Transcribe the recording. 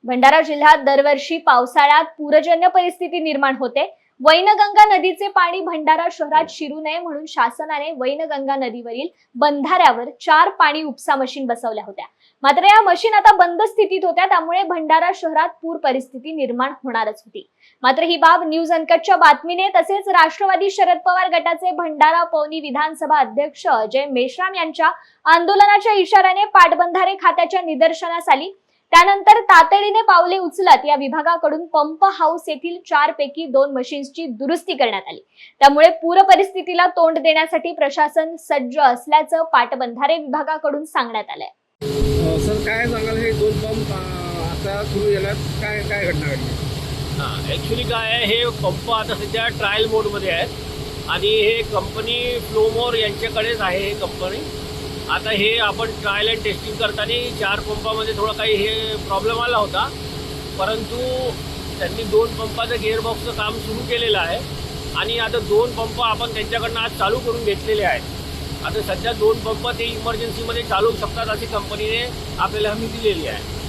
भंडारा जिल्ह्यात दरवर्षी पावसाळ्यात पूरजन्य परिस्थिती निर्माण होते। वैनगंगा नदीचे पाणी भंडारा शहरात शिरू नये म्हणून शासनाने वैनगंगा नदीवरील बंधाऱ्यावर 4 पाणी उपसा मशीन बसवल्या होत्या। मात्र या मशीन आता बंद स्थितीत होत्या, त्यामुळे भंडारा शहरात पूर परिस्थिती निर्माण होणारच होती। मात्र ही बाब न्यूज अनकटच्या बातमीने तसेच राष्ट्रवादी शरद पवार गटाचे भंडारा पवनी विधानसभा अध्यक्ष अजय मेश्राम यांच्या आंदोलनाच्या इशाऱ्याने पाटबंधारे खात्याच्या निदर्शनास आली। त्यानंतर तातडीने पावले उचलत या विभागाकडून पंप हाऊस येथील 4 पैकी 2 मशीन्सची दुरुस्ती करण्यात आली। त्यामुळे पूर परिस्थितीला तोंड देण्यासाठी प्रशासन सज्ज असल्याचं पाटबंधारे विभागाकडून सांगण्यात आलंय। सर काय सांगाल, हे 2 पंप आता सुरू झाल्यात, काय काय घटना घडली? ॲक्च्युली काय आहे, हे पंप आता सध्या ट्रायल मोडमध्ये आहेत आणि हे कंपनी फ्लोमोर यांच्याकडेच आहे। हे कंपनी आता हे आपण ट्रायल अँड टेस्टिंग करताना 4 पंपामध्ये थोडा काही हे प्रॉब्लेम आला होता, परंतु त्यांनी 2 पंपाचं गिअरबॉक्सचं काम सुरू केलेलं आहे आणि आता 2 पंप आपण त्यांच्याकडनं आज चालू करून घेतलेले आहेत। आता सध्या 2 पंप ते इमर्जन्सीमध्ये चालू शकतात अशी कंपनीने आपल्याला हमी दिलेली आहे।